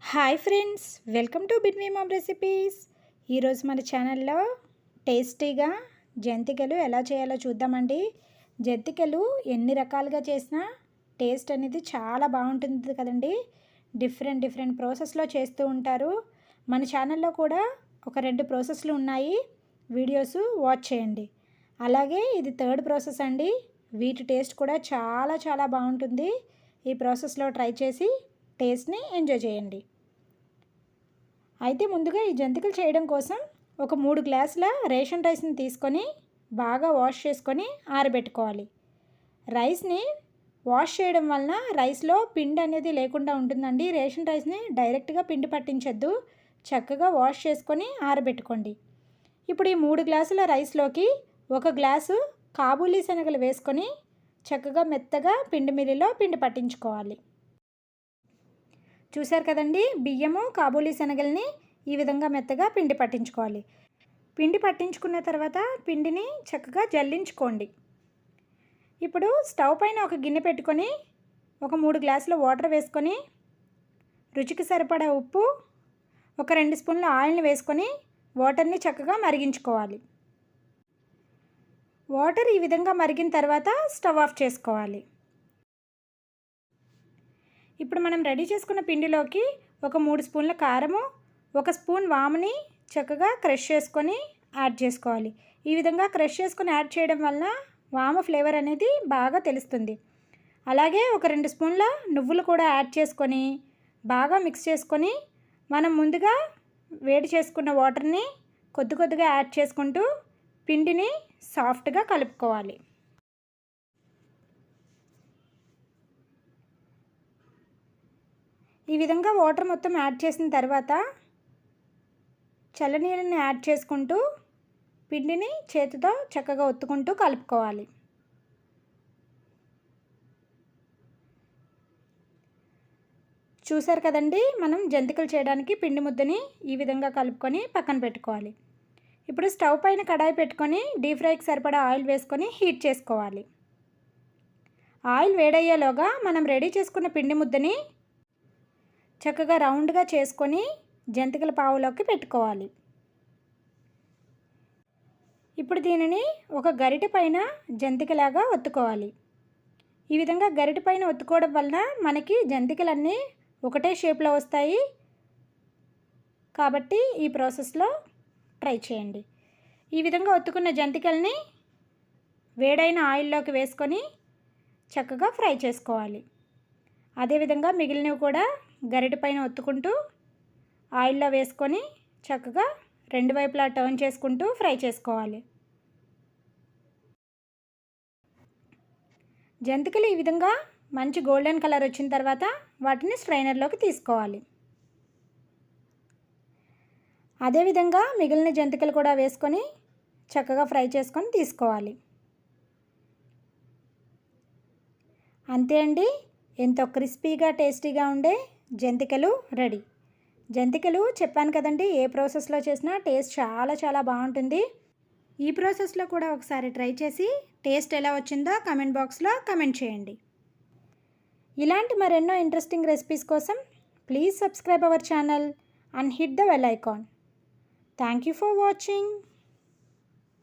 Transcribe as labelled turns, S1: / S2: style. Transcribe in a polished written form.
S1: Hi friends, welcome to బిట్వీ mom recipes. ఈరోజు మన ఛానల్లో టేస్టీగా జంతికలు ఎలా చేయాలో చూద్దామండి. జంతికలు ఎన్ని రకాలుగా చేసినా టేస్ట్ అనేది చాలా బాగుంటుంది కదండి. డిఫరెంట్ ప్రాసెస్లో చేస్తూ ఉంటారు. మన ఛానల్లో కూడా ఒక 2 ప్రాసెస్లు ఉన్నాయి, వీడియోస్ వాచ్ చేయండి. అలాగే ఇది 3rd ప్రాసెస్ అండి. వీటి టేస్ట్ కూడా చాలా బాగుంటుంది. ఈ ప్రాసెస్లో ట్రై చేసి టేస్ట్ని ఎంజాయ్ చేయండి. అయితే ముందుగా ఈ జంతికలు చేయడం కోసం ఒక 3 గ్లాసుల రేషన్ రైస్ని తీసుకొని బాగా వాష్ చేసుకొని ఆరబెట్టుకోవాలి. రైస్ని వాష్ చేయడం వలన రైస్లో పిండి అనేది లేకుండా ఉంటుందండి. రేషన్ రైస్ని డైరెక్ట్గా పిండి పట్టించొద్దు, చక్కగా వాష్ చేసుకొని ఆరబెట్టుకోండి. ఇప్పుడు ఈ 3 గ్లాసుల రైస్లోకి 1 గ్లాసు కాబూలీ శనగలు వేసుకొని చక్కగా మెత్తగా పిండి మిల్లిలో పిండి పట్టించుకోవాలి. చూశారు కదండి, బియ్యము కాబూలీ శనగల్ని ఈ విధంగా మెత్తగా పిండి పట్టించుకోవాలి. పిండి పట్టించుకున్న తర్వాత పిండిని చక్కగా జల్లించుకోండి. ఇప్పుడు స్టవ్ పైన ఒక గిన్నె పెట్టుకొని ఒక 3 గ్లాసుల వాటర్ వేసుకొని రుచికి సరిపడా ఉప్పు, ఒక 2 స్పూన్ల ఆయిల్ని వేసుకొని వాటర్ని చక్కగా మరిగించుకోవాలి. వాటర్ ఈ విధంగా మరిగిన తర్వాత స్టవ్ ఆఫ్ చేసుకోవాలి. ఇప్పుడు మనం రెడీ చేసుకున్న పిండిలోకి ఒక 3 స్పూన్ల కారము, 1 స్పూన్ వాముని చక్కగా క్రష్ చేసుకొని యాడ్ చేసుకోవాలి. ఈ విధంగా క్రష్ చేసుకొని యాడ్ చేయడం వలన వాము ఫ్లేవర్ అనేది బాగా తెలుస్తుంది. అలాగే ఒక 2 స్పూన్ల నువ్వులు కూడా యాడ్ చేసుకొని బాగా మిక్స్ చేసుకొని మనం ముందుగా వేడి చేసుకున్న వాటర్ని కొద్దిగా యాడ్ చేసుకుంటూ పిండిని సాఫ్ట్గా కలుపుకోవాలి. ఈ విధంగా వాటర్ మొత్తం యాడ్ చేసిన తర్వాత చల్లనీళ్ళని యాడ్ చేసుకుంటూ పిండిని చేతితో చక్కగా ఒత్తుకుంటూ కలుపుకోవాలి. చూసారు కదండి, మనం జంతికలు చేయడానికి పిండి ముద్దని ఈ విధంగా కలుపుకొని పక్కన పెట్టుకోవాలి. ఇప్పుడు స్టవ్ పైన కడాయి పెట్టుకొని డీప్ ఫ్రైకి సరిపడా ఆయిల్ వేసుకొని హీట్ చేసుకోవాలి. ఆయిల్ వేడయ్యేలోగా మనం రెడీ చేసుకున్న పిండి ముద్దని చక్కగా రౌండ్గా చేసుకొని జంతికల పావులోకి పెట్టుకోవాలి. ఇప్పుడు దీనిని ఒక గరిటె పైన జంతికలాగా ఒత్తుకోవాలి. ఈ విధంగా గరిటె పైన ఒత్తుకోవడం వలన మనకి జంతికలన్నీ ఒకటే షేప్లో వస్తాయి. కాబట్టి ఈ ప్రాసెస్లో ట్రై చేయండి. ఈ విధంగా ఒత్తుకున్న జంతికల్ని వేడైన ఆయిల్లోకి వేసుకొని చక్కగా ఫ్రై చేసుకోవాలి. అదేవిధంగా మిగిలినవి కూడా గరిటె పైన ఒత్తుకుంటూ ఆయిల్లో వేసుకొని చక్కగా 2 వైపులా టర్న్ చేసుకుంటూ ఫ్రై చేసుకోవాలి. జంతికలు ఈ విధంగా మంచి గోల్డెన్ కలర్ వచ్చిన తర్వాత వాటిని స్ట్రైనర్లోకి తీసుకోవాలి. అదేవిధంగా మిగిలిన జంతికలు కూడా వేసుకొని చక్కగా ఫ్రై చేసుకొని తీసుకోవాలి. అంతే అండి, ఎంతో క్రిస్పీగా టేస్టీగా ఉండే జంతికలు రెడీ. జంతికలు చెప్పాను కదండి, ఏ ప్రాసెస్లో చేసినా టేస్ట్ చాలా బాగుంటుంది. ఈ ప్రాసెస్లో కూడా ఒకసారి ట్రై చేసి టేస్ట్ ఎలా వచ్చిందో కమెంట్ బాక్స్లో కమెంట్ చేయండి. ఇలాంటి మరెన్నో ఇంట్రెస్టింగ్ రెసిపీస్ కోసం please subscribe our channel and hit the bell icon. Thank you for watching.